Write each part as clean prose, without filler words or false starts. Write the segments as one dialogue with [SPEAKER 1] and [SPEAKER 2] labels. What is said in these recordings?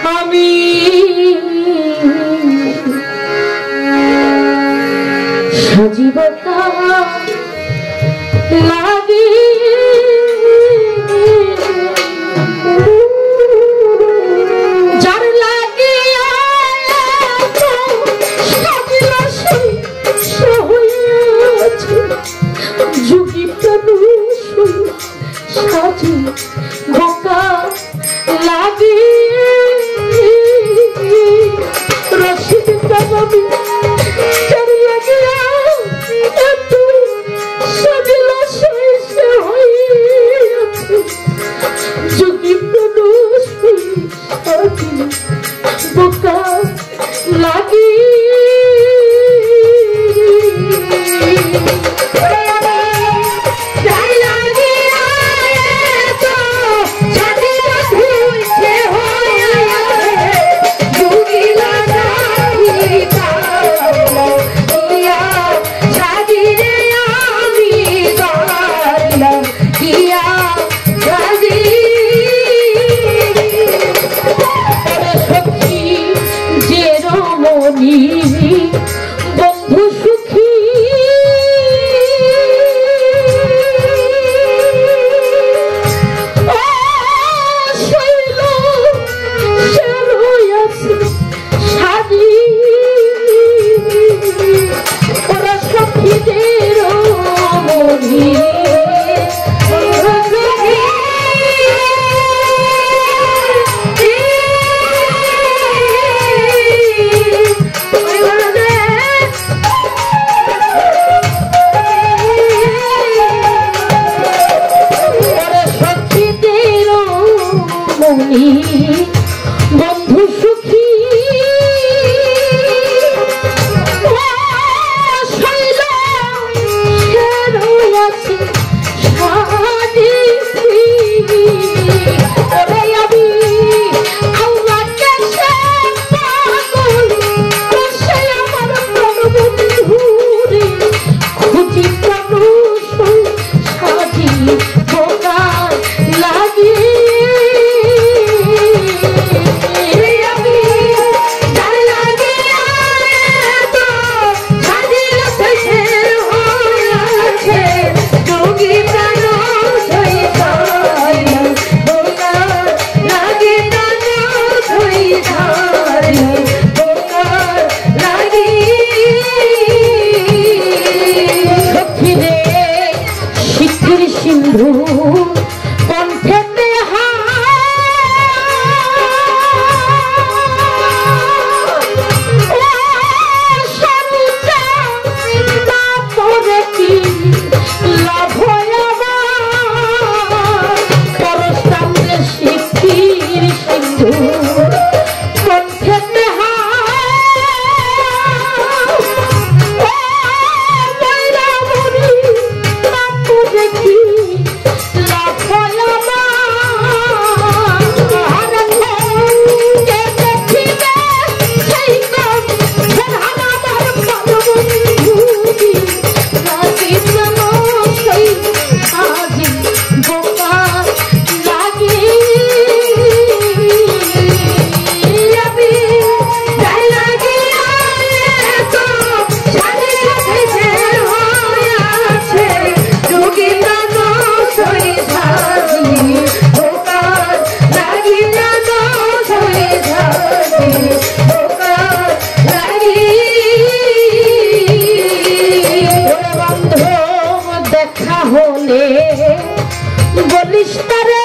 [SPEAKER 1] আমি সজীবতা লাগি যার লাগে যুগি সাজি বোকা লাগি রশিদ কাবাবি যার লাগে এত সাজিলা সইছে হইয়াছে যুগি সাজি বোকা লাগি বন্ধু সুখী সাজি ওরা সখীদের মনি বন্ধু সুখী বলিস তারে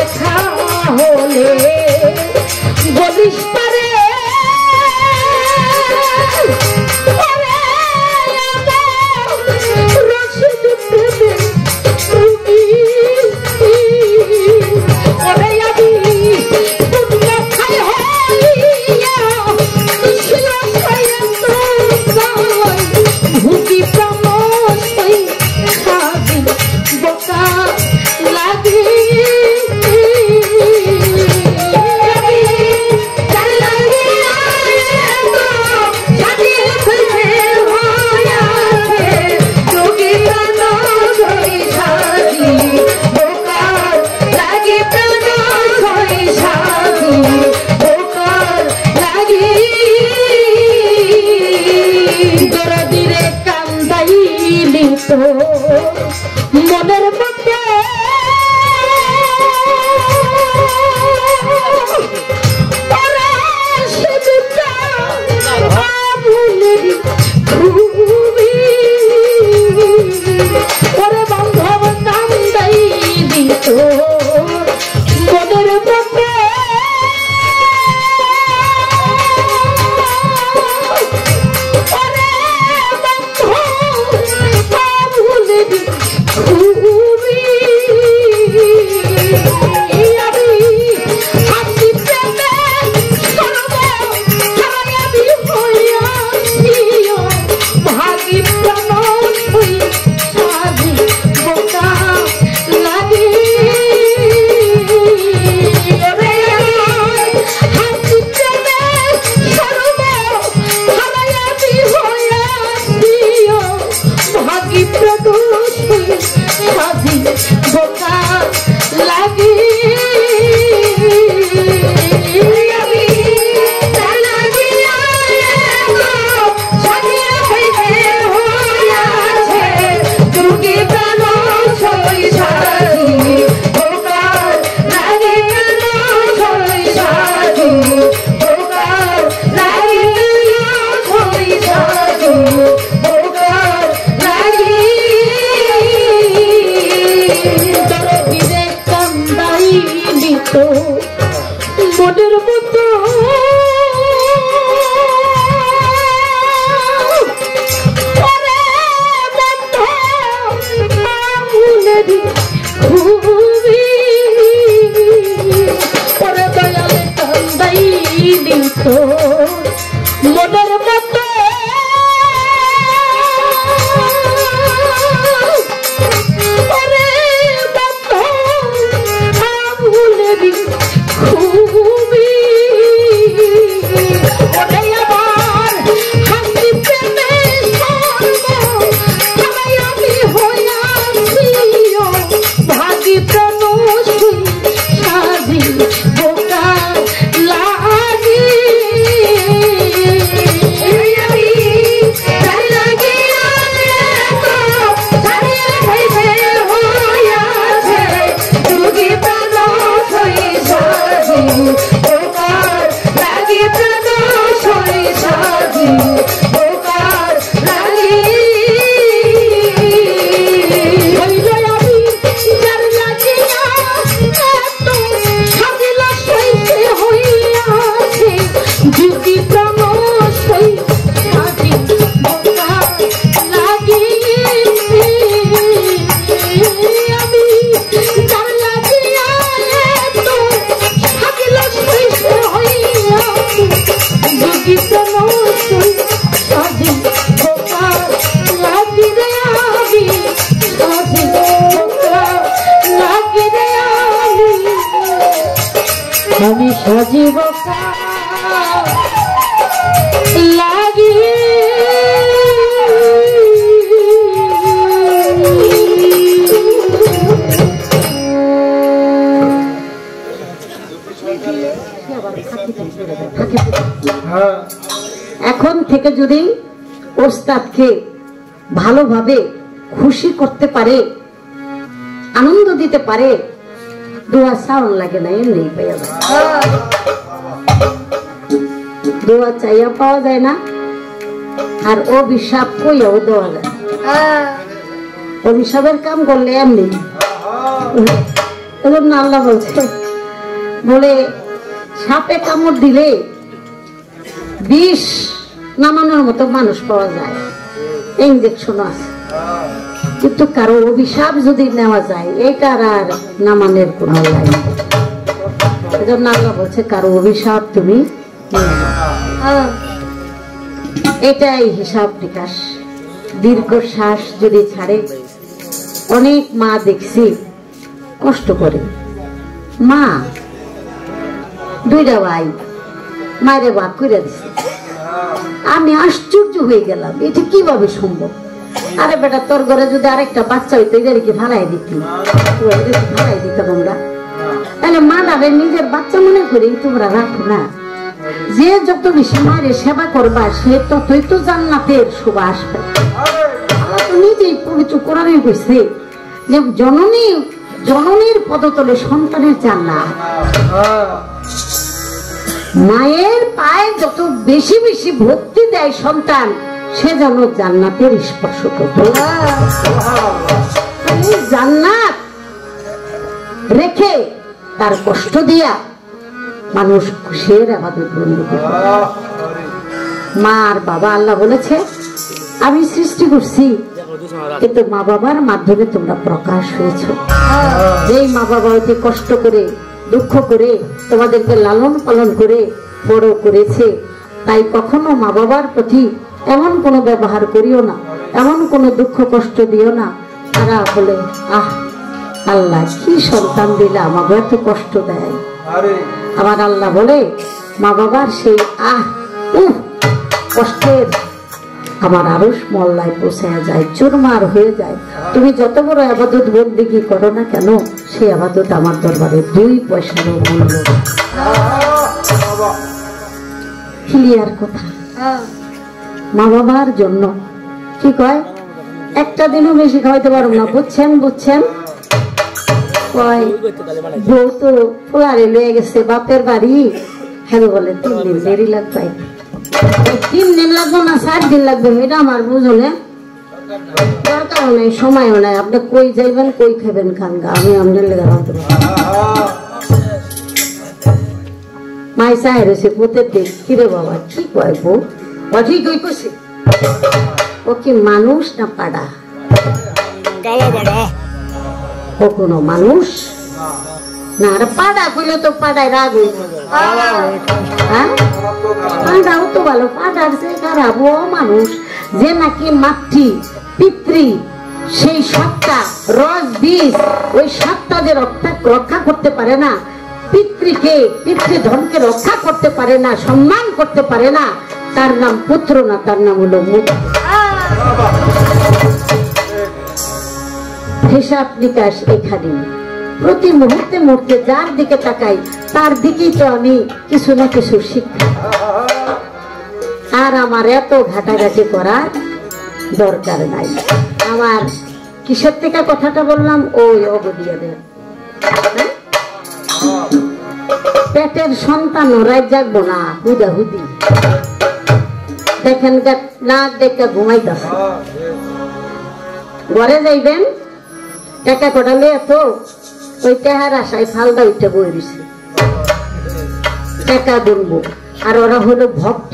[SPEAKER 1] দেখা হলে বলিস তারে
[SPEAKER 2] লাগে
[SPEAKER 1] মনের মতো আমি সজীব লাগি এখন থেকে যদি ওস্তাদকে ভালোভাবে খুশি করতে পারে, আনন্দ দিতে পারে, দোয়া সাউন্ড লাগে না, এমনি পাওয়া যায়। দোয়া চাইয়া পাওয়া যায় না, আর অভিশাপ কইয়াও দেওয়া যায়। অভিশাপের কাম করলে এমনি এজন্য আল্লাহ বলছে, বলে সাপে কামড় দিলে বিষ নামানোর মতো মানুষ পাওয়া যায়, ইনজেকশন আছে, কিন্তু কারো অভিশাপ যদি নেওয়া যায় এটার আর নামানের কোন লাইন। এজন্য আল্লাহ বলছে কারো অভিশাপ তুমি এটাই হিসাব নিকাশ। দীর্ঘশ্বাস যদি ছাড়ে, অনেক মা দেখছি কষ্ট করে, মা দুইটা ভাই মায়ের ভাগ করে দিছে। আমি আশ্চর্য হয়ে গেলাম, এটা কিভাবে সম্ভব? আরে বেটা, তোর ঘরে যদি আরেকটা বাচ্চা হইতো এদেরকে ফালাই দিতি, ফালাই দিতাম আমরা। তাহলে মাটারে নিজের বাচ্চা মনে করি তোমরা রাখো না। যে যত বেশি মায়ের সেবা করবা সে ততই তো জান্নাতের সুবাস পাবে। আল্লাহ তো নিজেই পবিত্র কোরআনে কইছে যে জননীর পদতলে সন্তানের জান্নাত। মায়ের পায়ে যত বেশি বেশি ভক্তি দেয় সন্তান, সে যেন জান্নাতের স্পর্শ করত। জান্নাত রেখে তার কষ্ট দিয়া মানুষ খুশির ইবাদত বন্দী করে। মা আর বাবা, আল্লাহ বলেছে আমি সৃষ্টি করছি, কিন্তু মা বাবার মাধ্যমে তোমরা প্রকাশ হয়েছ। যেই মা বাবা অতি কষ্ট করে দুঃখ করে তোমাদেরকে লালন পালন করে বড় করেছে, তাই কখনো মা বাবার প্রতি এমন কোনো ব্যবহার করিও না, এমন কোনো দুঃখ কষ্ট দিও না। তারা বলে আহ আল্লাহ কি সন্তান দিলে আমাকে এত কষ্ট দেয়। আমার আল্লাহ বলে মা বাবার সেই কষ্টের আমার আরশ মহল্লায় পৌঁছায় যায়, চুরমার হয়ে যায়। তুমি যত বড় ইবাদত বন্দেগী করো না কেন, সেই ইবাদত আমার দরবারে 2 পয়সারও মূল্য। ক্লিয়ার কথা। মা বাবার জন্য কি কয়, একটা দিনও বেশি খাওয়াইতে পারবো না, বুঝছেন বুঝছেন। কয় বউ তো পোলারে লয়ে গেছে বাপের বাড়ি, হ্যাঁ বলে 3 দিন দেরি লাগবে। 3 দিন লাগবে না 4 দিন লাগবে, এটা আমার বুঝলে দরকার নাই, সময়ও নাই। আপনি কই যাইবেন কই খাবেন খান গা, আমি আপনার লেগে রাখতে মাই চাই রয়েছে পোতে দেখ। কিরে বাবা কি কয় বউ? ঠিক ওই করছে, ও কি মানুষ না পাড়া? ও কোনো মানুষ না, আর পাড়া কইলে তো পাড়ায় রাগ হইব। ফাঁদাও তো ভালো, ফাঁদার সে খারাপ ও মানুষ যে নাকি মাতৃ পিতৃ সেই সত্তা রস বীজ ওই সত্তা যে রক্ষা করতে পারে না, পিতৃকে পিতৃধনকে রক্ষা করতে পারে না, সম্মান করতে পারে না, তার নাম পুত্র না, তার নাম হলো মূর্খ। হিসাব নিকাশ এখানে প্রতি মুহূর্তে মুহূর্তে যার দিকে তাকাই তার দিকেই তো আমি কিছু না কিছু শিক্ষা। আর আমার এত ঘাটাঘাটি করার দরকার নাই। আমার কিসের থেকে কথাটা বললাম, ওই অবদিয়াদের পেটের সন্তান রাত জাগবো না, হুদাহুদি দেখেন না দেখে ঘুমাইতেছে। ঘরে যাইবেন টাকা কটালে এত ওই টাকার আশায় ফালদা উঠে বই দিছে, টাকা গুনবো। আর ওরা হলো ভক্ত।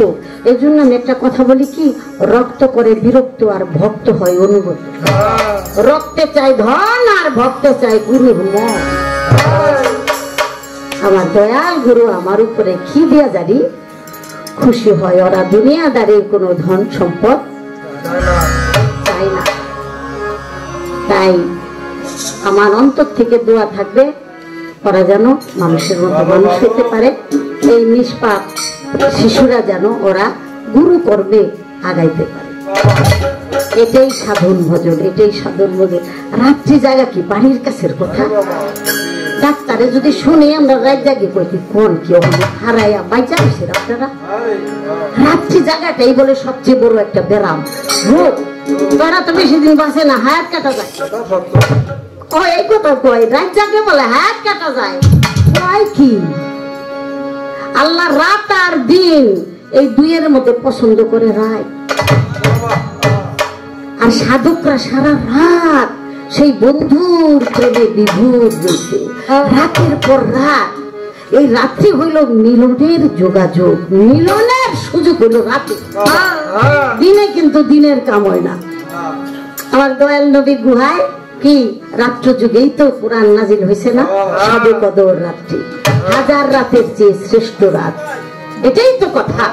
[SPEAKER 1] এই জন্য আমি একটা কথা বলি কি, রক্ত করে বিরক্ত আর ভক্ত হয় অনুগত। রক্তে চাই ধন আর ভক্ত চাই গুরুর মন। আমার দয়াল গুরু আমার উপরে কি দিয়া জানি খুশি হয়। ওরা দুনিয়াদারির কোনো ধন সম্পদ চাই না। তাই আমার অন্তর থেকে দোয়া থাকবে ওরা যেন মানুষের মতো মানুষ হতে পারে। এই নিষ্পাপ শিশুরা যেন ওরা গুরু কর্মে আগাইতে পারে। এটাই সাধন ভজন, এটাই সাধন ভজন। রাত্রি জায়গা কি বাড়ির কাছের কথা? ডাক্তারে যদি শুনে আমরা রাত জাগি কইতে কোন কি হারাইয়া বাইচা গেছে আপনারা। রাত্রি জায়গাটাই বলে সবচেয়ে বড় একটা ব্যারাম রোগ। তারা তো বেশি দিন বাঁচে না, হায়াত কাটা যায়। ও এই কথা কয় রাত জাগে বলে হায়াত কাটা যায়। কয় কি আল্লাহ রাত আর দিন এই দুইয়ের মধ্যে পছন্দ করে রায়। আর সাধকরা সারা রাত সেই বন্ধুর প্রেমে বিভোর রয়েছে, রাতের পর রাত। এই রাত্রি হইল মিলনের যোগাযোগ, মিলনের সুযোগ হইল রাতে। দিনে কিন্তু দিনের কাম হয় না। আমার দয়াল নবী গুহায় কি রাত্র যুগেই তো কোরআন নাজিল হয়েছে না, সবে কদর রাত্রি, হাজার রাতের চেয়ে শ্রেষ্ঠ রাত। এটাই তো কথা।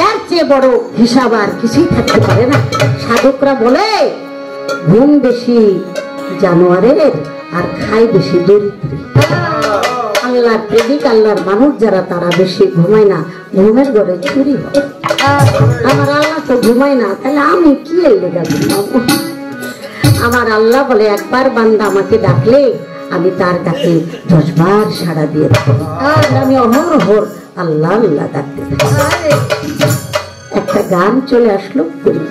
[SPEAKER 1] এর চেয়ে বড় হিসাব আর কিছুই থাকতে পারে না। সাধকরা বলে ঘুম বেশি জানোয়ারের আর খাই বেশি দরিদ্র। আল্লাহর প্রেমিক আল্লাহর মানুষ যারা তারা বেশি ঘুমায় না, ঘুমের ঘরে চুরি হয়। আমার আল্লাহ তো ঘুমায় না, তাহলে আমি কি লেগে ঘুমাবো? আমার আল্লাহ বলে একবার বান্দা আমাকে ডাকলে আমি তার ডাকে 10 বার সাড়া দিয়ে দেবো। আর আমি অহরহর আল্লাহ আল্লাহ ডাকতে থাকি। একটা গান চলে আসলো করি।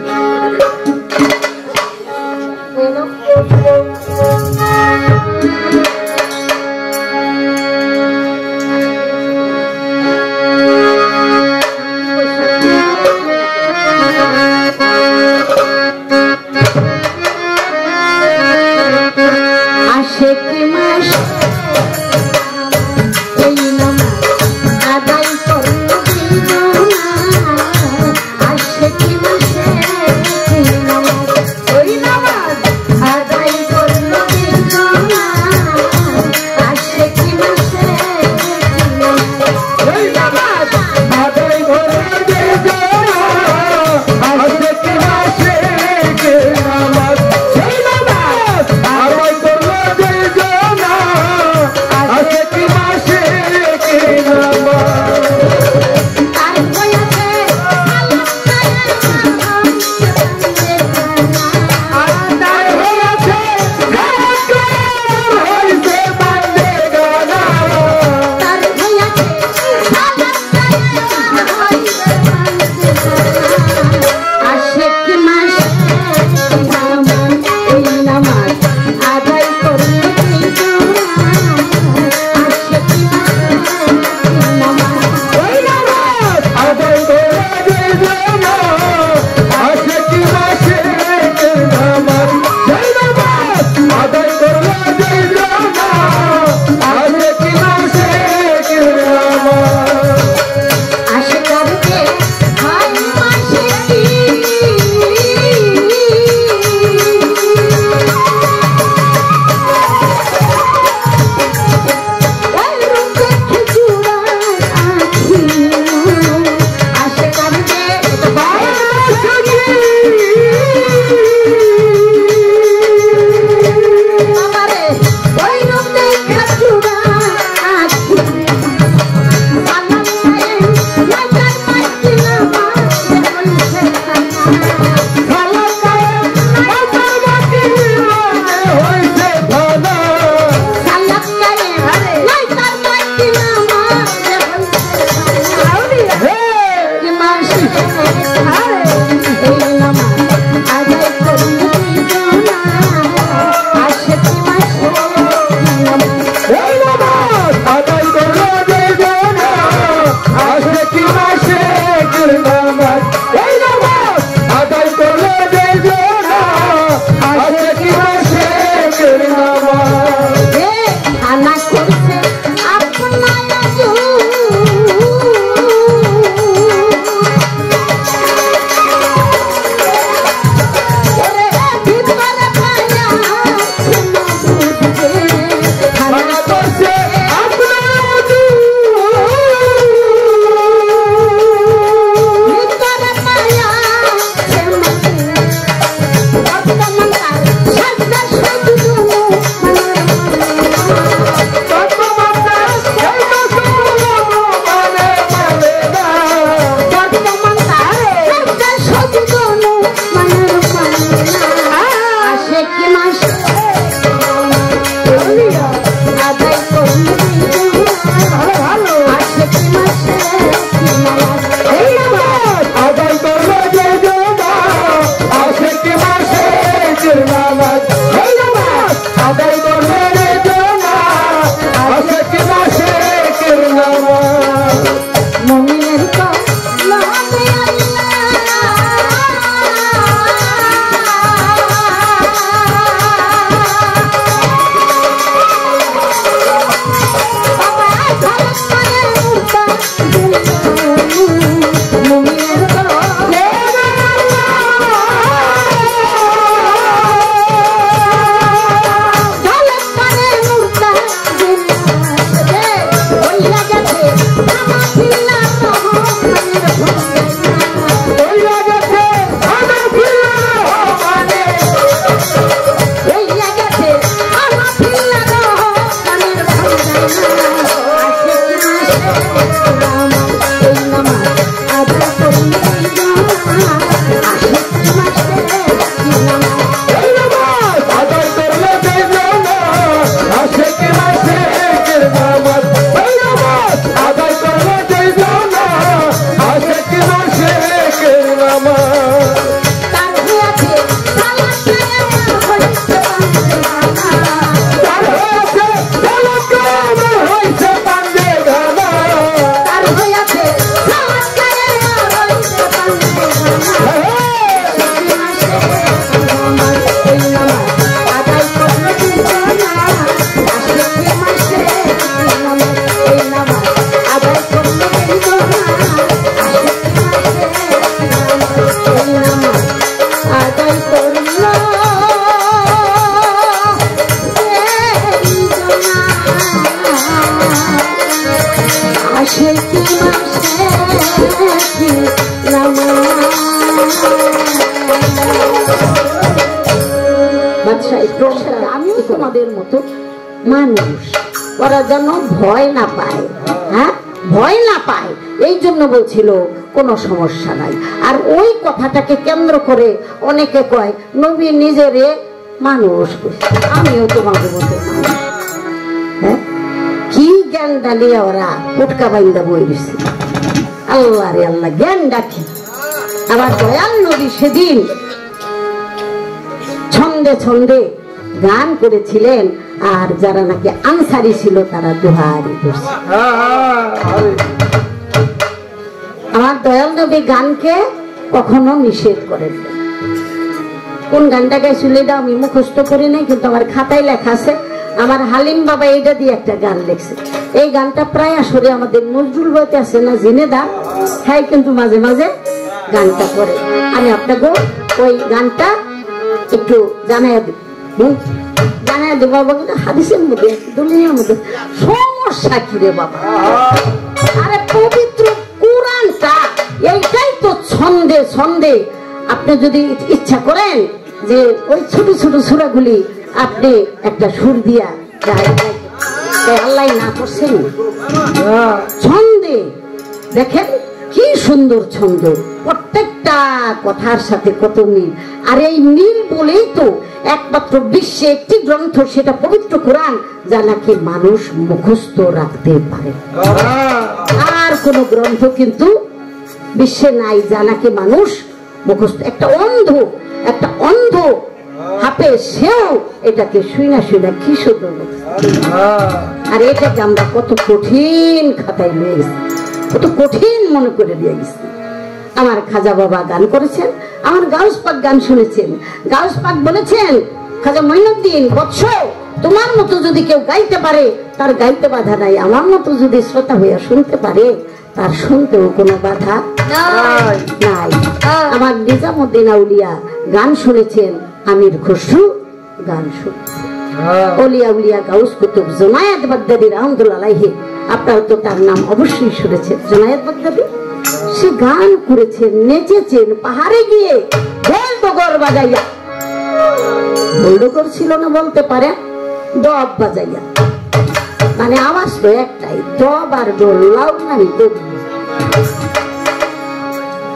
[SPEAKER 1] আমিও তোমাদের মতো মানুষ, ওরা যেন ভয় না পায়, হ্যাঁ ভয় না পায়, এই জন্য বলছিল কোনো সমস্যা নাই। আর ওই কথাটাকে কেন্দ্র করে অনেকে কয় নবী নিজেরে মানুষ, আমিও তোমাদের মতো মানুষ। হ্যাঁ কি জ্ঞান ডালিয়া ওরা পুটকা বাইন্দা বই দিচ্ছে, আল্লাহ রে আল্লাহ জ্ঞান ডাকি। আবার দয়াল নবী সেদিন ছন্দে ছন্দে গান করেছিলেন, আর যারা নাকি আনসারি ছিল তারা দুহারি করছে। আমার দয়াল নবী গানকে কখনো নিষেধ করেন। কোন গানটা গাইছিল এটা আমি মুখস্থ করি নাই, কিন্তু আমার খাতায় লেখা আছে। আমার হালিম বাবা এইটা দিয়ে একটা গান লিখছে। এই গানটা প্রায় আসলে আমাদের নজরুল বইতে আছে না জিনেদা, হ্যাঁ কিন্তু মাঝে মাঝে গানটা করে। আমি আপনাকে ওই গানটা একটু জানাই দিব, জানাই দেব বাবা। কিন্তু হাদিসের মধ্যে দুনিয়ার মধ্যে সমস্যা কি রে বাবা? আরে পবিত্র কোরআনটা এইটাই তো ছন্দে ছন্দে। আপনি যদি ইচ্ছা করেন যে ওই ছোট ছোট সূরাগুলি আপনি একটা সুর দিয়া আল্লাহ না করছেন ছন্দে, দেখেন কি সুন্দর ছন্দ, প্রত্যেকটা কথার সাথে কত মিল। আর এই মিল বলেই তো একমাত্র বিশ্বে একটি গ্রন্থ, সেটা পবিত্র কোরআন, যা নাকি মানুষ মুখস্থ রাখতে পারে। আর কোন গ্রন্থ কিন্তু বিশ্বে নাই যা নাকি মানুষ মুখস্থ। একটা অন্ধ হাপে সেও এটাকে শুইনা শুইনা কি সুন্দর। আর এটাকে আমরা কত কঠিন খাতায় নিয়ে গেছি, কত কঠিন মনে করে দিয়ে গেছি। আমার খাজা বাবা গান করেছেন, আমার গাউস পাক গান শুনেছেন। গাউস পাক বলেছেন, খাজা মঈনুদ্দিন বৎস, তোমার মতো যদি কেউ গাইতে পারে তার গাইতে বাধা নাই, আমার মতো যদি শ্রোতা হইয়া শুনতে পারে তার শুনতেও কোনো বাধা নাই। আমার নিজামুদ্দিন আউলিয়া গান শুনেছেন, আমির খসরু গান শুনেছেন, ওলিয়া উলিয়া গাউস কুতুব জুনায়েদ বাগদাদি রাহমাতুল্লাহ আলাইহি, আপনারা তো তার নাম অবশ্যই শুনেছেন, জুনায়েদ বাগদাদি। সে গান করেছেন, নেচেছেন, পাহাড়ে গিয়ে ঢোল ডগর বাজাইয়া, ঢোল ডগর ছিল না বলতে পারে, দব বাজাইয়া, মানে আওয়াজ তো একটাই, দব আর ঢোল, লাউড নাই তো।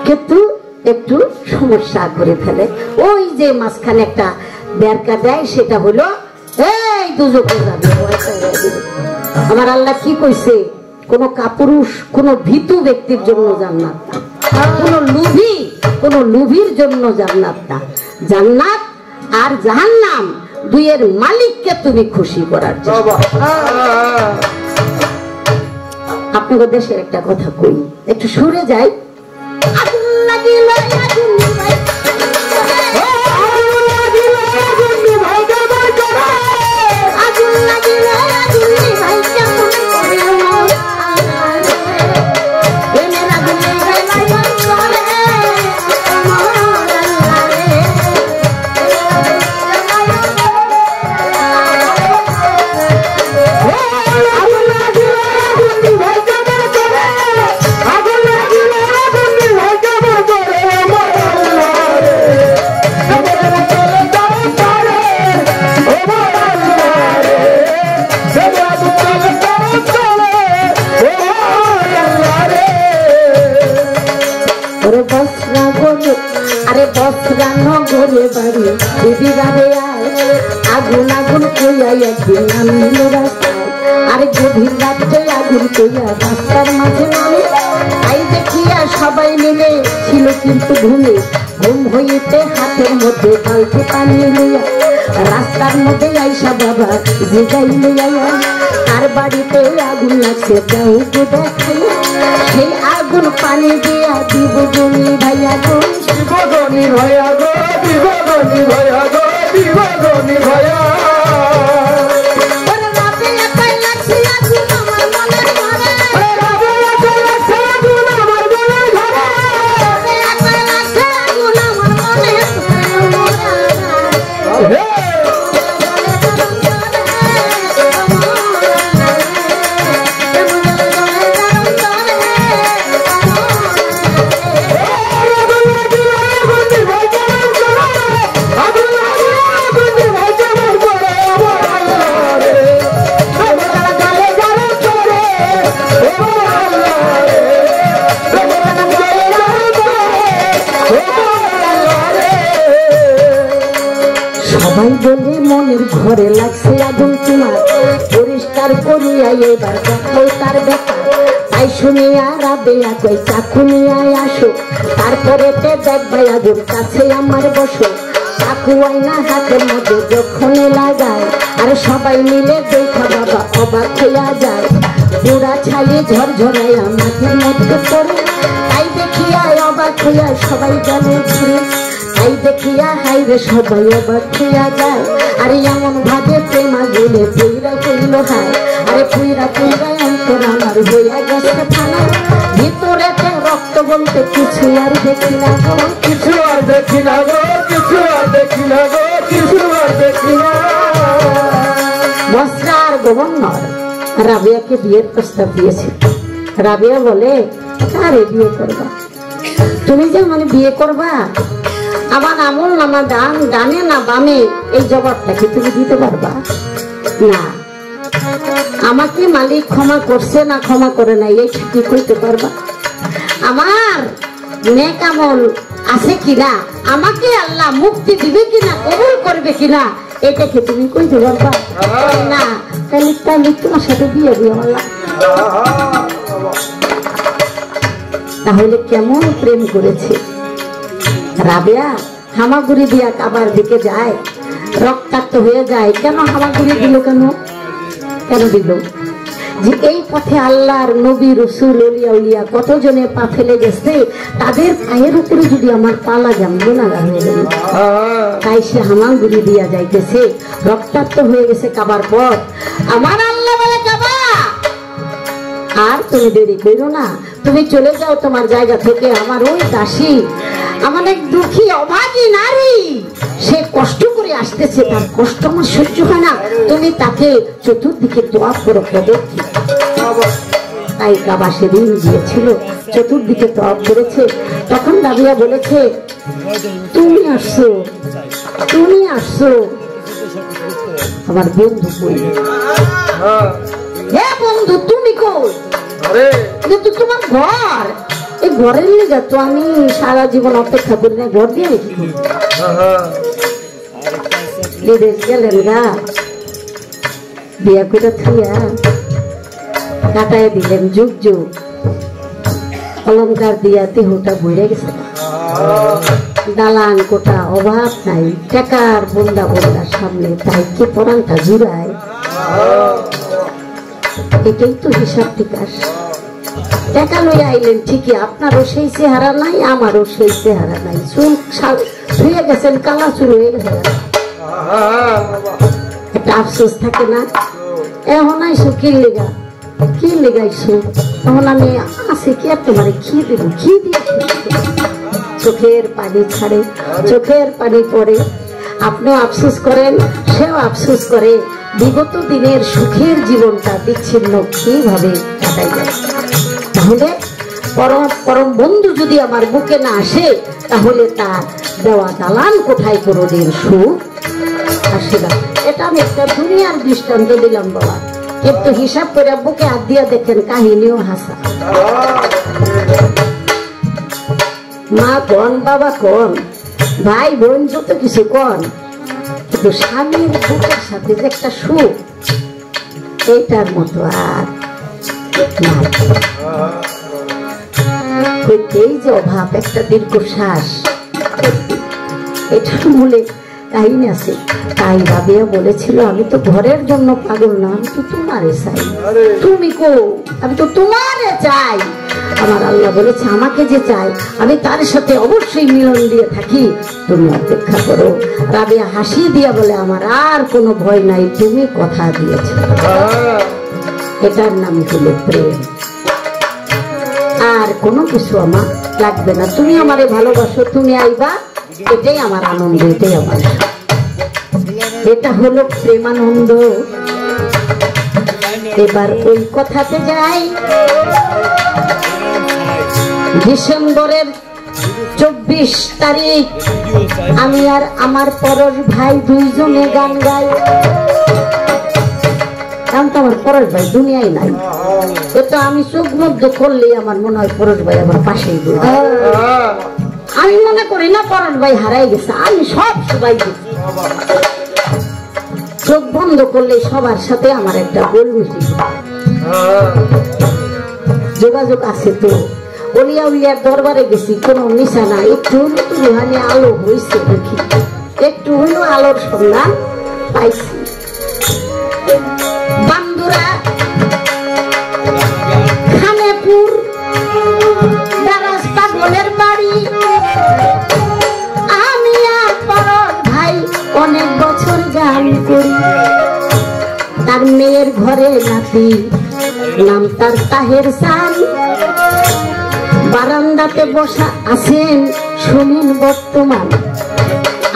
[SPEAKER 1] কিন্তু একটু সমস্যা করে ফেলে, ওই যে মাঝখানে একটা বেরকা দেয়, সেটা হলো এই দুজকে যাবে। আমার আল্লাহ কি কইছে, কোন কাপুরুষ, কোন ভীতু ব্যক্তির জন্য জান্নাত না, কোন লোভীর জন্য জান্নাত না। জান্নাত আর জাহান্নাম দুইয়ের মালিককে তুমি খুশি করার জন্য। আপনাদের দেশের একটা কথা কই, একটু সরে যাই। আগুন লাগিলে আগুন নিভাই, আগুন লাগিলে আগুন নিভাই, কেমন করে প্রেমের আগুন নিভাই লাইন করে আমার আল্লাহ রে। আগুন লাগিলে আগুন নিভাই কেমন করে, আগুন লাগিলে আগুন নিভাই কেমন করে আমার আল্লাহ রে। কেমন চলে যাও তারে আমার আল্লাহ রে, কেমন চলে যাও তারে আমার আল্লাহ রে। ওরে বসরা গো, আরে বসরা নগরে বাড়ি দিদিরা রে আয়, আগুন আগুন কইয়া একদিন নামিল রাস্তায়, আরে গভীর রাত্রে আগুন কইয়া রাস্তার মাঝে নামে, তাই দেখিয়া সবাই মিলে ছিল কিন্তু ঘুমে, ঘুম হইতে হাতের মধ্যে বালতি পানি লইয়া, রাস্তার মধ্যে আইসা বাবা যে যাইলে আয়া, তার বাড়িতে আগুন লাগছে যাও গো দেখাইয়া, সেই আগুন পানি দিয়া দিব গনি ভাইয়া গো, দিব গনি ভাইয়া গো, দিব গনি ভাইয়া গো, দিব গনি ভাইয়া। এবার দেখাও তার ব্যাপার। তাই শুনিয়া রাবেয়া কই চাকু নিয়ে আসো, তারপরে তে দেখবে আগুন কাছে আমার বসো। চাকু আয়না হাতের মধ্যে যখনই লাগায়, আর সবাই মিলে দেখা বাবা অবাক হইয়া যায়। পুরা ছালি ঝরঝরাইয়া মাটির মধ্যে পড়ে, তাই দেখিয়া অবাক হইয়া সবাই জানে ঘুরে। তাই দেখিয়া হাইরে সবাই অবাক হইয়া যায়, আরে এমন ভাবে প্রেমা গেলে পুইরা কইল হায়। আরে পুইরা পুইরা অন্তর আমার হইয়া গেছে থানা, ভিতরেতে রক্ত বলতে কিছু আর দেখি না গো,
[SPEAKER 2] কিছু আর দেখি না গো, কিছু আর দেখি না গো, কিছু আর দেখি না।
[SPEAKER 1] বস্ত্রার গভর্নর রাবিয়াকে বিয়ের প্রস্তাব দিয়েছে। রাবিয়া বলে, আরে বিয়ে করবা? তুমি যে মানে বিয়ে করবা, আমার আমল নামা ডানে না বামে, এই জবাবটা কি তুমি দিতে পারবা? না। আমাকে মালিক ক্ষমা করছে না ক্ষমা করে নাই, এই কি কইতে পারবা? আমার নেক আমল আছে কিনা, আমাকে আল্লাহ মুক্তি দিবে কিনা, কবুল করবে কিনা, এটা কি তুমি কইতে পারবা? না। তাহলে তাহলে তোমার সাথে বিয়ে দিও আল্লাহ। তাহলে কেমন প্রেম করেছে রাবেয়া। হামাগুড়ি দিয়া কাবার দিকে যায়, রক্তাক্ত হয়ে যায়। কেন হামাগুড়ি দিল? কেন কেন দিল? যে এই পথে আল্লাহর নবী রসুল ওলিয়া উলিয়া কতজনে পা ফেলে গেছে, তাদের পায়ের উপরে যদি আমার পা লাগে আমি গুনাহগার হয়ে যাবে। তাই সে হামাগুড়ি দিয়া যাইতেছে, রক্তাক্ত হয়ে গেছে কাবার পথ। আমার আল্লাহ বলে, কাবা আর তুমি দেরি করো না, তুমি চলে যাও তোমার জায়গা থেকে। আমার ওই দাসী, আমার এক দুঃখী অভাগী নারী, সে কষ্ট করে আসতেছে, তার কষ্ট আমার সহ্য হয় না, তুমি তাকে চতুর্দিকে তোয়াফ করো প্রদক্ষিণ। তাই কাবা সেদিন গিয়েছিল, চতুর্দিকে তোয়াফ করেছে। তখন রাবিয়া বলেছে, তুমি আসছো, তুমি আসছো, আমার বন্ধু কই? হে বন্ধু, তুমি কই? তো তোমার ঘর, এই ঘরের লেগে তো আমি সারা জীবন অপেক্ষা করি না, ঘর দিয়ে বিদেশ গেলেন গা, বিয়া করে থুইয়া কাটায় দিলেন যুগ যুগ, অলঙ্কার দিয়া দেহটা ভরে গেছে, দালান কোটা অভাব নাই, টাকার বন্দা বন্দার সামনে, তাই কি পরানটা জুড়ায়। এটাই তো হিসাব টিকাস। টাকা লইয়া আইলেন ঠিকই, আপনারও সেই চেহারা নাই, আমারও সেই চেহারা নাই, চুল ছুঁয়ে গেছেন, কালা চুল হয়ে গেছে। একটা আফসোস থাকে না, এখন আইসো কি লেগা, কি লেগাইছো, তখন আমি আসে কি আর তোমার কি দেবো, কি দিয়ে চোখের পানি ছাড়ে, চোখের পানি পড়ে। আপনিও আফসোস করেন, সেও আফসোস করে, বিগত দিনের সুখের জীবনটা বিচ্ছিন্ন কিভাবে কাটাই যায়। তাহলে পরম বন্ধু যদি আমার বুকে না আসে, তাহলে তার দেওয়া দালান কোঠায় কোনোদিন সুখ আসে না। এটা আমি একটা দুনিয়ার দৃষ্টান্ত দিলাম বাবা, কিন্তু হিসাব করে বুকে হাত দিয়া দেখেন, কাহিনীও হাসা। মা কন, বাবা কন, ভাই বোন যত কিছু কন, কিন্তু স্বামীর বুকের সাথে যে একটা সুখ, এইটার মতো আর এই যে অভাব, একটা দীর্ঘশ্বাস, এটার মূলে কাহিনী আছে। তাই রাবিয়া বলেছিল, আমি তো ঘরের জন্য পাগল না, আমি তো তোমারে চাই। তুমি কো? আমি তো তোমারে চাই। আমার আল্লাহ বলেছে, আমাকে যে চাই আমি তার সাথে অবশ্যই মিলন দিয়ে থাকি, তুমি অপেক্ষা করো। রাবিয়া হাসি দিয়া বলে, আমার আর কোনো ভয় নাই, তুমি কথা দিয়েছো। এটার নাম হলো প্রেম, আর কোনো কিছু আমার লাগবে না। তুমি আমারে ভালোবাসো, তুমি আইবা, এটাই আমার আনন্দ, এটাই আমার, এটা হলো প্রেমানন্দ। এবার ওই কথাতে যাই, ডিসেম্বরের 24 তারিখ আমি আর আমার পরশ ভাই দুইজনে গান গাই। কারণ তো আমার পরশ ভাই দুনিয়ায় নাই, এটা আমি চোখ মধ্য করলেই আমার মনে হয় পরশ ভাই আমার পাশেই। আমি মনে করি না পরশ ভাই হারাই গেছে, আমি সব সবাই গেছি। চোখ বন্ধ করলে সবার সাথে আমার একটা গোল মিটিং। যোগাযোগ আছে তো। অলিয়া উলিয়ার দরবারে গেছি, কোনো মিশা না, একটু রুহানি আলো হয়েছে দেখি, একটু হইলো আলোর সন্ধান পাইছি। বান্দুরা খানেপুর দারাজ পাগলের বাড়ি, আমি আর পরশ ভাই অনেক বছর গান করি। তার মেয়ের ঘরে নাতি, নাম তার তাহের সান, বারান্দাতে বসা আছেন শোনেন বর্তমান।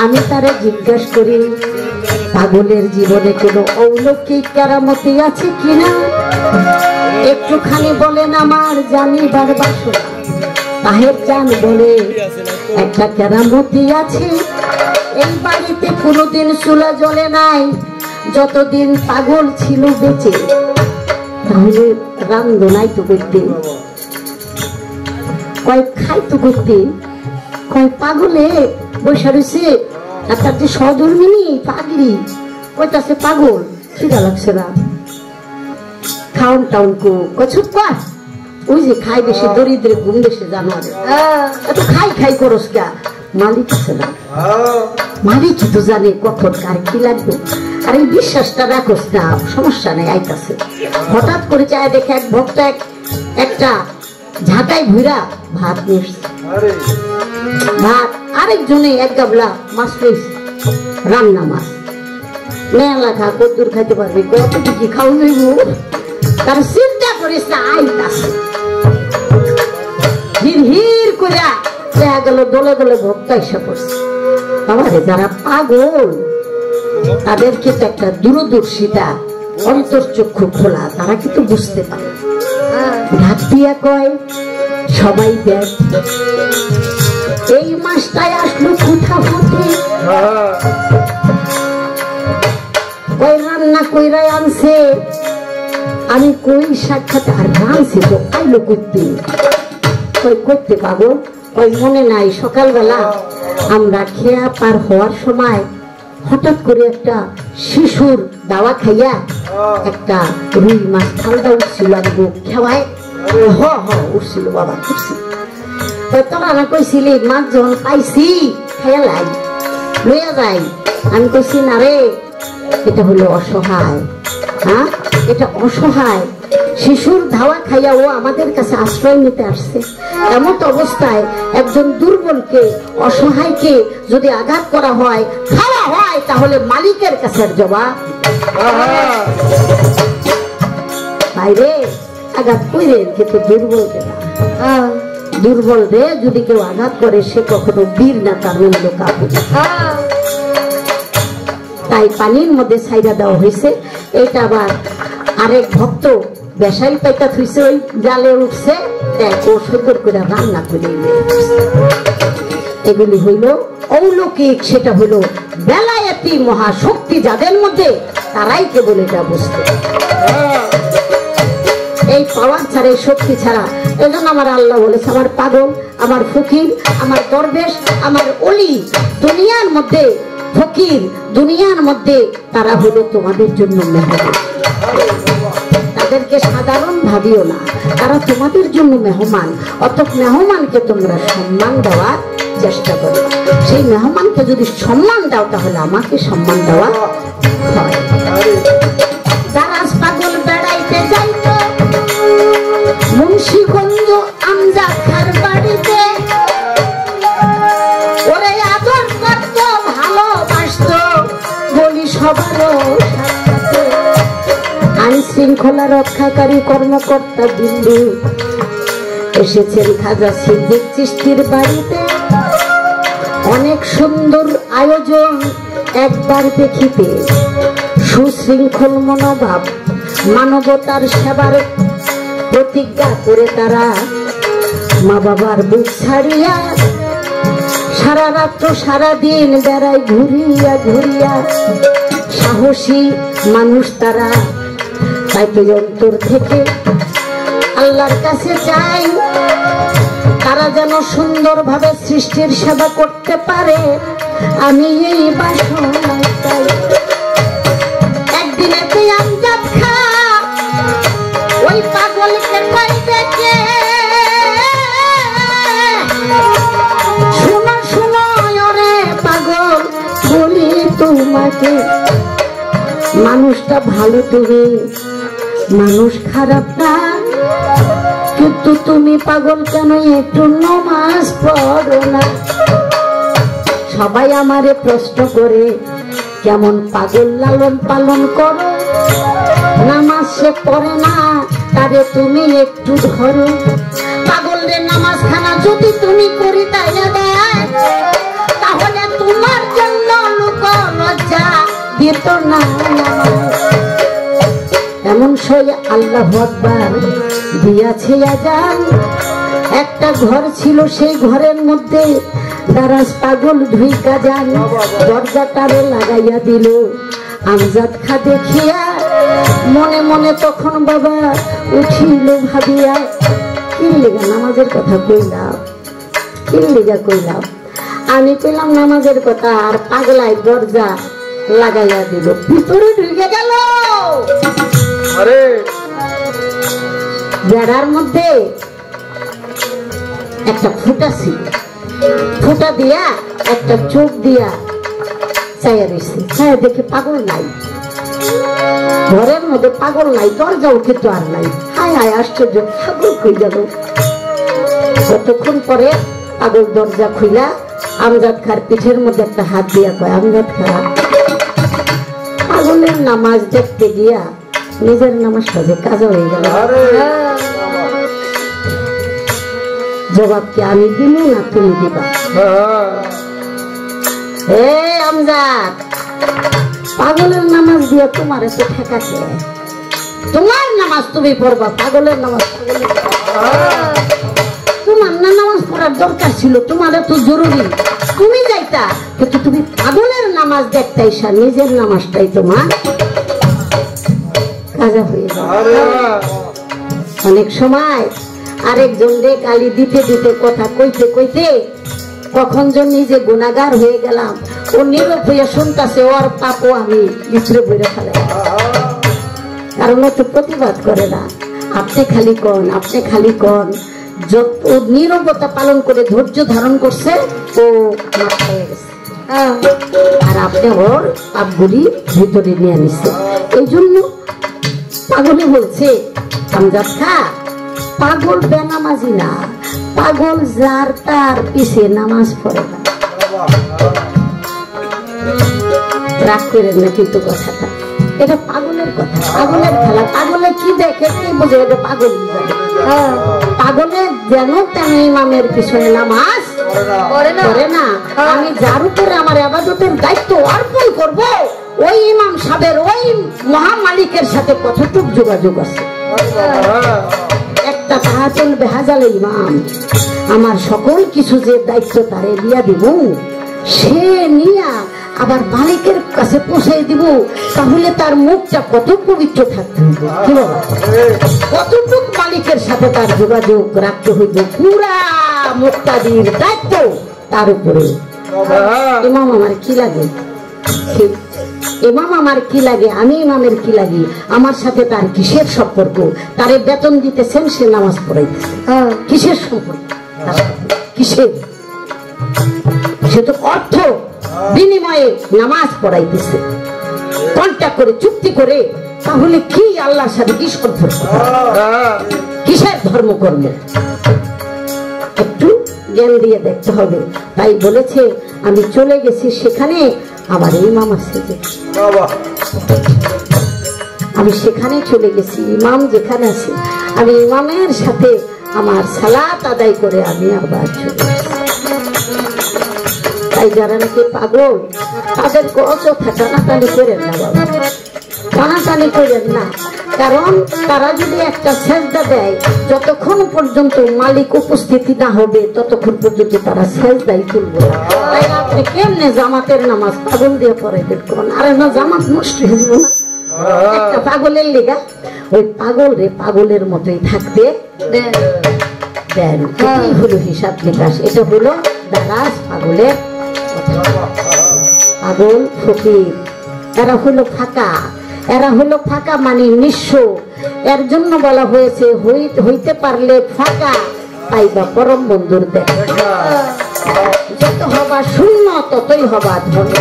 [SPEAKER 1] আমি তারে জিজ্ঞাসা করি, পাগলের জীবনে কোনো অলৌকিক কেরামতি আছে কিনা, একটুখানি বলেন আমার জানিবার বাসনা। তাহের চান বলে, একটা কেরামতি আছে, এই বাড়িতে কোনোদিন চুলা জ্বলে নাই যতদিন পাগল ছিল বেঁচে। তাহলে রান্ধনাই তো করতে, কয়েক খাই তো করতে, কয়েক পাগলে বসে রয়েছে। আর তার যে সহধর্মিনী পাগলি কইতাছে পাগল, খিদা লাগছে না, খাউন টাউন চুপ কর, ওই যে খাই বেশি দরিদ্রে ঘুম বেশি জানোয়ারে, এত খাই খাই করস কা, মালিক আছে না, মালিক তো জানে কখন কার কি লাগবে। আর এই বিশ্বাসটা রাখোস না, সমস্যা নেই, আইতাছে। হঠাৎ করে চায় দেখে এক ভক্ত একটা ঝাঁটাই ভুইরা ভাত নিয়ে ভাত, আরেকজনে এক গাবলা মাছ পেয়েছে, রান্না মাছ, মেলা খা কদ্দুর খাইতে পারবে, কত কি খাও যাইব, তার চিন্তা করিস না, আইতাছে। হির হির করে দেখা গেল দলে দলে ভক্ত এসে পড়ছে। বাবারে, যারা পাগল তাদের কিন্তু একটা দূরদর্শিতা, অন্তর্চক্ষু খোলা, তারা কিন্তু বুঝতে পারে। ঢাক দিয়া কয়, সবাই দেখ এই মাসটায় আসলো কোথা হতে, ওই রান্না কইরাই আনছে, আমি কই সাক্ষাৎ আর রানছি তো আইলো করতে, কই করতে পাগল, ওই মনে নাই সকালবেলা আমরা খেয়া পার হওয়ার সময় হঠাৎ করে একটা শিশুর দাওয়া খাইয়া একটা রুই মাছ ঠান্ডা উঠছিল, আমি খেওয়ায় উঠছিল বাবা, উঠছিল। তোরা না কইছিলি মাছ যখন পাইছি খাইয়া লাই লইয়া যাই, আমি কইছি না রে, এটা হলো অসহায়, হ্যাঁ এটা অসহায় শিশুর ধাওয়া খাইয়া ও আমাদের কাছে আশ্রয় নিতে আসছে। এমন অবস্থায় একজন দুর্বলকে, অসহায়কে যদি আঘাত করা হয়, খাওয়া হয়, তাহলে মালিকের কাছে জবাব। বাইরে আঘাত করে কিন্তু দুর্বল না, দুর্বল রে যদি কেউ আঘাত করে সে কখনো বীর না, তার মূল্য কাবু। তাই পানির মধ্যে ছাইরা দেওয়া হয়েছে। এটা আবার আরেক ভক্ত বেসাইল পাইকা থুইছে, ওই জালে উঠছে, ও সুন্দর করে রান্না করে। এগুলি হইল অলৌকিক, সেটা হইল বেলায়েতি মহাশক্তি যাদের মধ্যে, তারাই কেবল এটা বুঝতে। এই পাওয়ার ছাড়া, এই শক্তি ছাড়া, এই জন্য আমার আল্লাহ বলেছে, আমার পাগল, আমার ফকির, আমার দরবেশ, আমার অলি দুনিয়ার মধ্যে ফকির, দুনিয়ার মধ্যে তারা হলো তোমাদের জন্য মেহমান। তাদেরকে সাধারণ ভাবিও না, তারা তোমাদের জন্য মেহমান। অত মেহমানকে তোমরা সম্মান দেওয়ার চেষ্টা করো। সেই মেহমানকে যদি সম্মান দাও, তাহলে আমাকে সম্মান দেওয়া হয়। দারাজ পাগল বেড়াইতে যাইত মুন্সিগঞ্জ আমজাদ খার বাড়িতে, ওরে আদর করত, ভালোবাসত, বলি সবার সাথে। আইন শৃঙ্খলা রক্ষাকারী কর্মকর্তা দিল্লি এসেছেন খাজা সিদ্দিক চিশতির বাড়িতে। অনেক সুন্দর আয়োজন একবার দেখিতে, সুশৃঙ্খল মনোভাব, মানবতার সেবার প্রতিজ্ঞা করে তারা মা বাবার বুক ছাড়িয়া সারা রাত্র সারাদিন বেড়ায় ঘুরিয়া ঘুরিয়া। সাহসী মানুষ তারা, তাই তো অন্তর থেকে আল্লাহর কাছে চাই তারা যেন সুন্দরভাবে সৃষ্টির সেবা করতে পারে। আমি এই বাসনা চাই। একদিনেতে আমজাদ খা ওই পাগলকে পাইবে কে? শোনো শোনো ওরে পাগল বলি তোমাকে, মানুষটা ভালো তুমি, মানুষ খারাপ না, কিন্তু তুমি পাগল কেন একটু নামাজ পড়ো না? সবাই আমারে প্রশ্ন করে কেমন পাগল লালন পালন করো, নামাজ সে পড়ে না তারে তুমি একটু ধরো। পাগলের নামাজ খানা যদি তুমি করিতাইয়া দেয়, তাহলে তোমার জন্য লোক লজ্জা দিত না। এমন সই আল্লাহু আকবার দিয়াছে আজান। একটা ঘর ছিল, সেই ঘরের মধ্যে দারাজ পাগল ঢুইকা যান, দরজাটারে লাগাইয়া দিল। আমজাদ খা দেখিয়া মনে মনে তখন বাবা উঠিল ভাবিয়া, কি লেগা নামাজের কথা কইলাম, কি লেগা কইলাম? আমি কইলাম নামাজের কথা, আর পাগলাই দরজা লাগাইয়া দিল, ভিতরে ঢুকে গেল। বেড়ার মধ্যে একটা ফুটা ছিল, ফুটা দিয়া একটা চোখ দিয়া চাইয়া রয়েছে। চাইয়া দেখে পাগল নাই, ঘরের মধ্যে পাগল নাই, দরজাও কিন্তু আর নাই। হায় হায় আশ্চর্য, পাগল কই গেল? কতক্ষণ পরে পাগল দরজা খুইলা আমজাদ খার পিঠের মধ্যে একটা হাত দিয়া কয়, আমজাদ খা, পাগলের নামাজ দেখতে গিয়া নিজের নামাজটা যে কাজা হয়ে গেল। জবাব কি আমি দিব না তুমি দিবা? হে আমজাদ, পাগলের নামাজ দিয়ে তোমার এত ঠেকাছে, তোমার নামাজ তুমি পড়বা, পাগলের নামাজ তোমার না নামাজ পড়ার দরকার ছিল, তোমার এত জরুরি, তুমি যাইতা, কিন্তু তুমি পাগলের নামাজ দেখতাইসা, নিজের নামাজটাই তোমার কাজা হয়ে গেল। অনেক সময় আরেকজন রে গালি দিতে দিতে, কথা কইতে কইতে কখন যে নিজে গুনাহগার হয়ে গেলাম, ও নীরব হইয়া শুনতাছে, ওর পাপও আমি ভিতরে বইরে ফেলাই, কারণ ও তো প্রতিবাদ করে না। আপনি খালি কন, আপনি খালি কন। যত নীরবতা পালন করে ধৈর্য ধারণ করছে, ও মাফ হয়ে গেছে, আর আপনি ওর পাপগুলি ভিতরে নিয়ে নিচ্ছে। এই জন্য পাগলে বলছে, আমজাদ খা, পাগল বেনামাজি না, পাগল যার তার পিছে নামাজ পড়ে না। রাগ করেন না কিন্তু কথাটা, এটা পাগলের কথা, পাগলের খেলা। পাগলে কি দেখে কি বোঝে, এটা পাগল পাগলে যেন তেন ইমামের পিছনে নামাজ করে না। আমি যার উপরে আমার ইবাদতের দায়িত্ব অর্পণ করব, ওই ইমাম সাহেবের, ওই মহামালিকের সাথে কতটুকু যোগাযোগ আছে? একটা তাহা চলবে হাজালে ইমাম, আমার সকল কিছু যে দায়িত্ব তারে দিয়া দিব, সে নিয়া আবার মালিকের কাছে পৌঁছাই দিব, তাহলে তার মুখটা কত পবিত্র থাকতে হবে, কি বাবা? কতটুক মালিকের সাথে তার যোগাযোগ রাখতে হইবে, পুরা মুক্তাদির দায়িত্ব তার উপরে। ইমাম আমার কি লাগে, ইমাম আমার কি লাগে, আমি ইমামের কি লাগি, আমার সাথে তার কিসের সম্পর্ক? তারে বেতন দিতেছেন, সে নামাজ পড়াইতেছে, কিসের সম্পর্ক? কিসের? সে তো অর্থ বিনিময়ে নামাজ পড়াইতেছে, কন্ট্যাক্ট করে, চুক্তি করে। তাহলে কি আল্লাহর সাথে কি সম্পর্ক, কিসের ধর্মকর্ম? একটু জ্ঞান দিয়ে দেখতে হবে। তাই বলেছে, আমি চলে গেছি সেখানে, আমার ইমাম আছে, আমি সেখানে চলে গেছি, ইমাম যেখানে আছে, আমি ইমামের সাথে আমার সালাত আদায় করে আমি আবার চলে গেছি। তাই যারা নাকি পাগল, তাদেরকে অযথা টানাটানি করেন না বাবা, টানাটানি করেন না। কারণ তারা যদি একটা সেজদা দেয়, যতক্ষণ পর্যন্ত মালিক উপস্থিতি না হবে, ততক্ষণ পর্যন্ত তারা সেজদাই তুলবে না। তাই আপনি কেমনে জামাতের নামাজ পাগল দিয়ে পড়াইবেন? কোন আরে না, জামাত নষ্ট হয়ে যাবে না। একটা পাগলের লেগা ওই পাগল রে পাগলের মতোই থাকতে দেন। এটাই হলো হিসাব নিকাশ, এটা হলো দারাজ পাগলের। পাগল ফকির এরা হলো ফাঁকা, এরা হলো ফাঁকা মানে নিঃস্ব। এর জন্য বলা হয়েছে হইতে পারলে ফাঁকা পাইবা পরম বন্ধুর দেখা। যত হবা শূন্য ততই হবা ধন্য।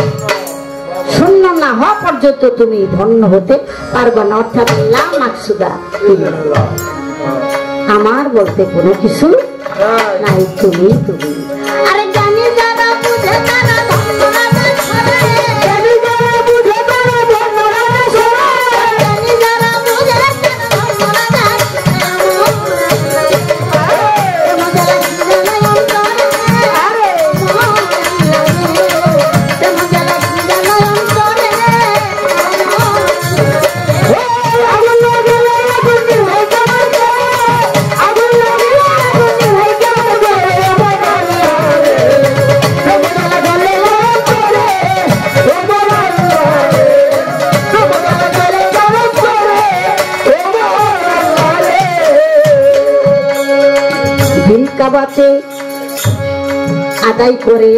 [SPEAKER 1] শূন্য না হওয়া পর্যন্ত তুমি ধন্য হতে পারবা না। অর্থাৎ লা মাকসুদা ইল্লাল্লাহ, আমার বলতে কোনো কিছু নাই, তুমি তুমি। আরে জানি যারা বুঝে তারা ধন্যবাদ করে, জানি যারা বুঝে তারা ধন্যবাদ করে, জানি যারা বুঝে তারা ধন্যবাদ কাবাতে আদায় করে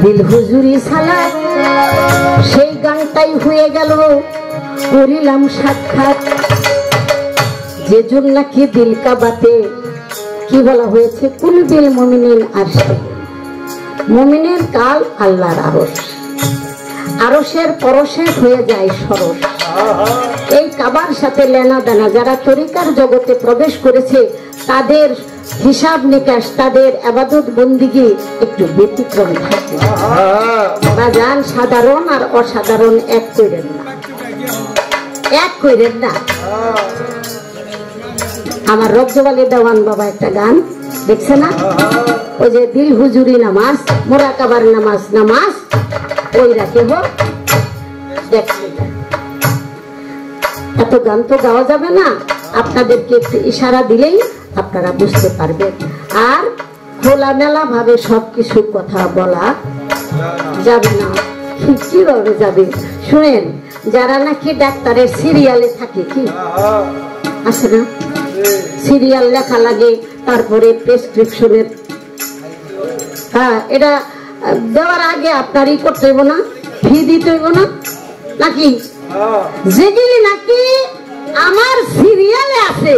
[SPEAKER 1] দিল হুজুরি সালাত, সেই গানটাই হয়ে গেল করিলাম সাক্ষাৎ। যে জন্য নাকি দিল কাবাতে কি বলা হয়েছে, কুলবিল মুমিনিন আরশে, মুমিনের কাল আল্লাহর আরশ, আরশের পরশে হয়ে যায় সরস। এই কাবার সাথে লেনা দেনা যারা তরিকার জগতে প্রবেশ করেছে তাদের হিসাব নিকাশ, তাদের ইবাদত বন্দিগি একটু ব্যতিক্রম থাকে। বাজান সাধারণ আর অসাধারণ এক কইরেন না, এক কইরেন না। আমার রজ্জবালি দেওয়ান বাবা একটা গান দেখছে না, ওই যে দিল হুজুরি নামাজ, মোরাকাবার নামাজ, নামাজ ওই রাখে হোক দেখছে। এত গান তো গাওয়া যাবে না, আপনাদেরকে একটু ইশারা দিলেই আপনারা বুঝতে পারবেন। আর খোলামেলা ভাবে সবকিছু কথা বলা যাবে না। কিভাবে যাবে শুনেন, যারা নাকি ডাক্তারের সিরিয়ালে থাকে, কি আছে না, সিরিয়াল লেখা লাগে, তারপরে প্রেসক্রিপশনের, হ্যাঁ এটা দেওয়ার আগে আপনারই করতে হইব না, ফি দিতে হইব না নাকি? যেগুলি নাকি আমার সিরিয়ালে আছে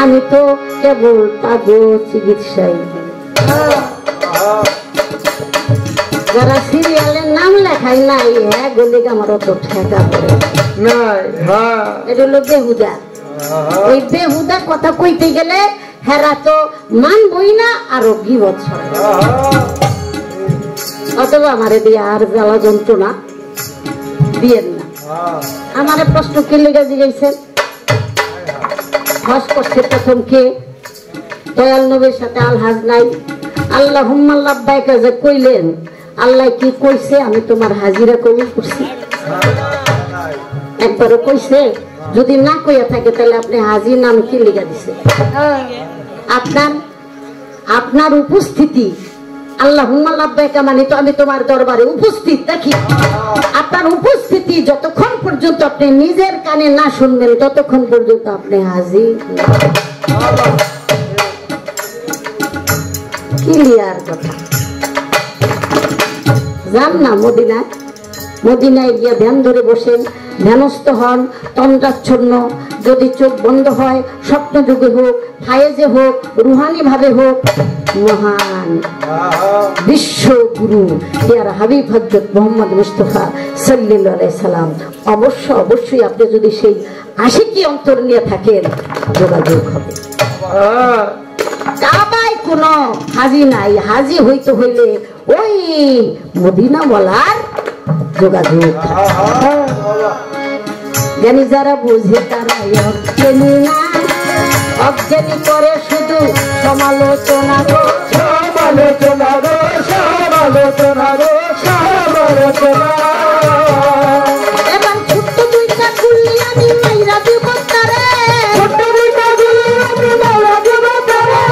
[SPEAKER 1] আমি তো কেবল তাগো চিকিৎসাই। যারা সিরিয়ালের নাম লেখাই নাই, হ্যাঁ গলি আমার অত ঠেকা পড়ে এটা হলো বেহুদা। ওই বেহুদা কথা কইতে গেলে হেরা তো মানবই না, আরো গিবত ছড়ায়। অথবা আমারে দিয়ে আর জ্বালা যন্ত্রণা দিয়েন না। আমারে প্রশ্ন কি লেগে জিজ্ঞাসেন, হজ করছে প্রথম কে? দয়াল নবীর সাথে আলহাজ নাই। আল্লাহুম্মা লাব্বাইকা যে কইলেন, আল্লাহ কি কইছে আমি তোমার হাজিরা কবুল করছি? একবারও কইছে? যদি না কইয়া থাকে তাহলে আপনি হাজির নাম কি লিখা দিছে? আপনার উপস্থিতি, আল্লাহুম্মা লাব্বাইকা মানে তো আমি তোমার দরবারে উপস্থিত দেখি। আপনার উপস্থিতি যতক্ষণ পর্যন্ত আপনি নিজের কানে না শুনবেন ততক্ষণ পর্যন্ত আপনি হাজির। ক্লিয়ার কথা। যান না মদিনায়, মদিনায় গিয়ে ধ্যান ধরে বসেন, ধ্যানস্থ হন, তন্দ্রাচ্ছন্ন। যদি চোখ বন্ধ হয়, স্বপ্ন যুগে হোক, ফায়েজে হোক, রুহানি ভাবে হোক, মহান বিশ্বগুরু ইয়ার হাবিব হযরত মুহাম্মদ মুস্তাফা সাল্লাল্লাহু আলাইহি সাল্লাম অবশ্যই আপনি যদি সেই আশিকি অন্তর নিয়ে থাকেন যোগাযোগ হবে। কাবায় কোনো হাজি নাই, হাজি হইতে হইলে ওই মদিনা বলার যোগাযোগ। জানি যারা বুঝে তারা অজ্ঞানী না, অজ্ঞানী করে শুধু সমালোচনা গো, সমালোচনা গো, সমালোচনা গো, সমালোচনা। এবার ছোট্ট দুইটা গুলি আমি মাইরা দিব তারে, ছোট্ট দুইটা গুলি আমি মাইরা দিব তারে।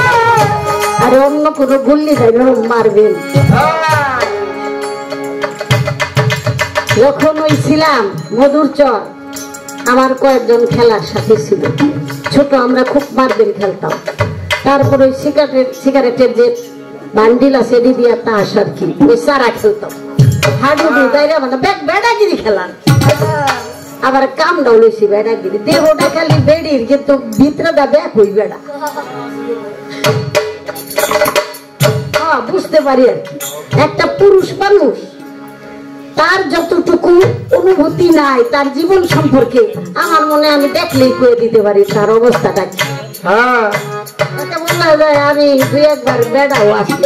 [SPEAKER 1] আর অন্য কোনো গুলি মারবেন। যখন ওই ছিলাম মধুর চর, আমার কয়েকজন খেলার সাথে ছিল, ছোট আমরা খুব মারবেন খেলতাম। তারপর ওই সিগারেটের যে বান্ডিল আছে এটি দিয়ে তাস আর কি ওই সারা খেলতাম, হাডুডু দাইরা মানে বেড়াগিরি খেলার। আবার কামটাও লইছি বেড়াগিরি, দেহটা খালি বেড়ির কিন্তু ভিতরেটা ব্যাক হই বেড়া। বুঝতে পারি আর কি, একটা পুরুষ মানুষ তার যতটুকু অনুভূতি নাই তার জীবন সম্পর্কে, আমার মনে আমি দেখলেই কয়ে দিতে পারি তার অবস্থাটা কি। বলা যায় আমি দুই একবার বেড়াও আসি,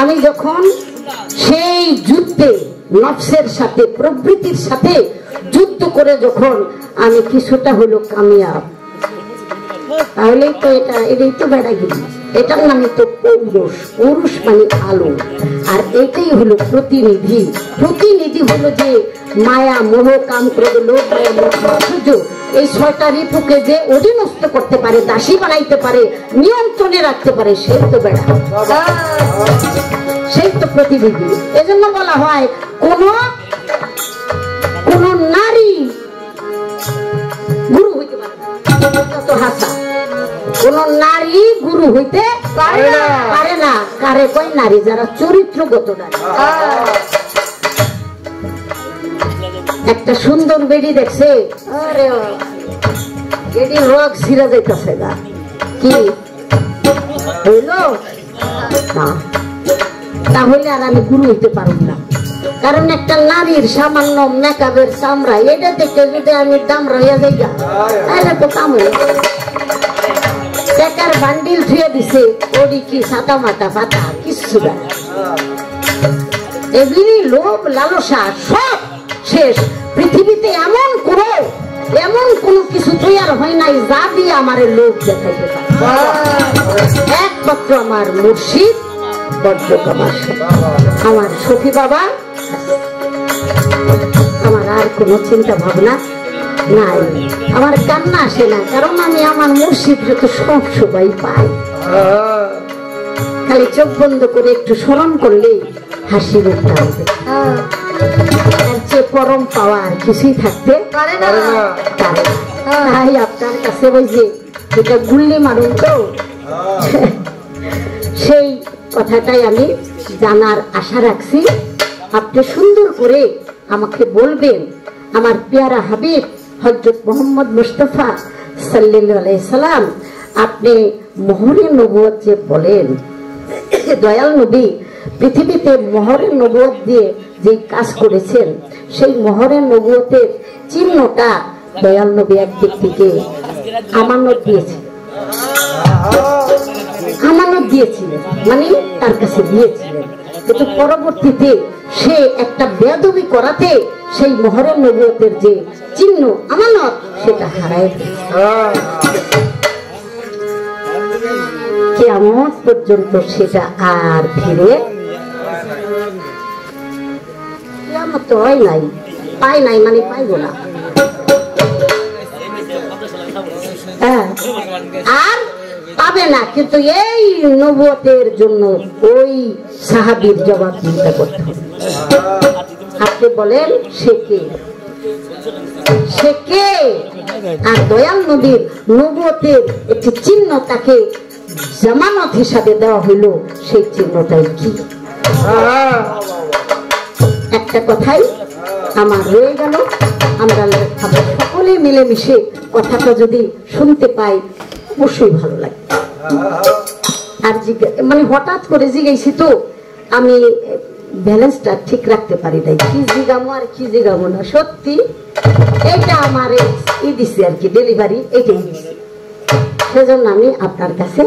[SPEAKER 1] আমি যখন সেই যুদ্ধে নফসের সাথে প্রবৃত্তির সাথে যুদ্ধ করে যখন আমি কিছুটা হলো কামিয়াব, তাহলেই তো এটাই তো বেড়াগিরি, এটার নামে তো পৌরুষ। পৌরুষ মানে আলো, আর এটাই হলো প্রতিনিধি। প্রতিনিধি হলো যে মায়া মোহ কাম ক্রোধ লোভ মায়া সূর্য, এই ছয়টা রিপুকে যে অধীনস্থ করতে পারে, দাসী বানাইতে পারে, নিয়ন্ত্রণে রাখতে পারে, সেই তো বেড়া, সেই তো প্রতিনিধি। এজন্য বলা হয় কোন নারী গুরু হইতে পারে না, কোন নারী গুরু হইতে পারে না। কারে কয় নারী? যারা চরিত্রগত নারী। একটা সুন্দর বেডি দেখছে, আরে বেডি রোগ ছিঁড়া যাইতেছে না, কি হইল না, তাহলে আর আমি গুরু হইতে পারব না। কারণ একটা নারীর সামান্য মেকআপের চামড়া এটা দেখে যদি আমি দামড়া হইয়া যাই, তাহলে তো কাম হইল। টাকার বান্ডিল ধুয়ে দিছে, ওডি কি সাদা মাটা পাতা কিচ্ছু না, এগুলি লোভ লালসা সব শেষ। পৃথিবীতে এমন কোন কিছু তৈরি হয় নাই যা দিয়ে আমার লোভ দেখাইতে পারে, একমাত্র আমার মুর্শিদ আমার সখী বাবা। আমার আর কোন চিন্তা ভাবনা নাই, আমার কান্না আসে না, কারণ আমি আমার মুর্শিদ যত সব সবাই পাই। খালি চোখ বন্ধ করে একটু স্মরণ করলে হাসি উঠতে হবে, তার চেয়ে পরম পাওয়ার কিছুই থাকতে পারে না। তাই আপনার কাছে ওই যে এটা গুল্লি মারুন তো, সেই কথাটাই আমি জানার আশা রাখছি। আপনি সুন্দর করে আমাকে বলবেন, আমার পেয়ারা হাবিব হযরত মুহাম্মদ মুস্তাফা সাল্লাল্লাহু আলাইহি সাল্লাম, আপনি মোহরে নবুয়ত যে বলেন, দয়াল নবী পৃথিবীতে মোহরে নবুয়ত দিয়ে যে কাজ করেছেন, সেই মোহরে নবুয়তের চিহ্নটা দয়াল নবী এক ব্যক্তিকে আমানত দিয়েছিলেন, মানে তার কাছে দিয়েছিলেন, কিন্তু পরবর্তীতে সে একটা বেয়াদবি করাতে সেই মোহরে নবুয়তের যে চিহ্ন আমানত সেটা হারায় কিয়ামত পর্যন্ত সেটা আর ফিরে কিয়ামত হয় নাই, পাই নাই, মানে পাইব না, আর পাবে না। কিন্তু এই নবুয়তের জন্য ওই সাহাবীর জবাব চিন্তা করতে হবে। আপনি বলেন সে কে? আর দয়াল নবীর নবুয়তের একটি চিহ্ন তাকে জামানত হিসাবে দেওয়া হইল, সেই চিহ্নটাই কি? একটা কথাই আমার রয়ে গেল, আমরা সকলে মিলেমিশে কথাটা যদি শুনতে পাই অবশ্যই ভালো লাগে। আর মানে হঠাৎ করে জিজ্ঞাসি তো আমি ব্যালেন্সটা ঠিক রাখতে পারি নাই, কি জিগামো আর কি জিগামো না। সত্যি এটা আমার দিছে আর কি, ডেলিভারি এটাই দিছে, সেজন্য আমি আপনার কাছে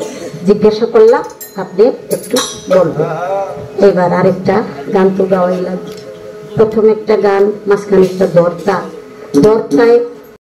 [SPEAKER 1] জিজ্ঞাসা করলাম, আপনি একটু বলবেন। এবার আরেকটা গান তো গাওয়াই লাগবে, প্রথম একটা গান, মাঝখানে একটা দরতায়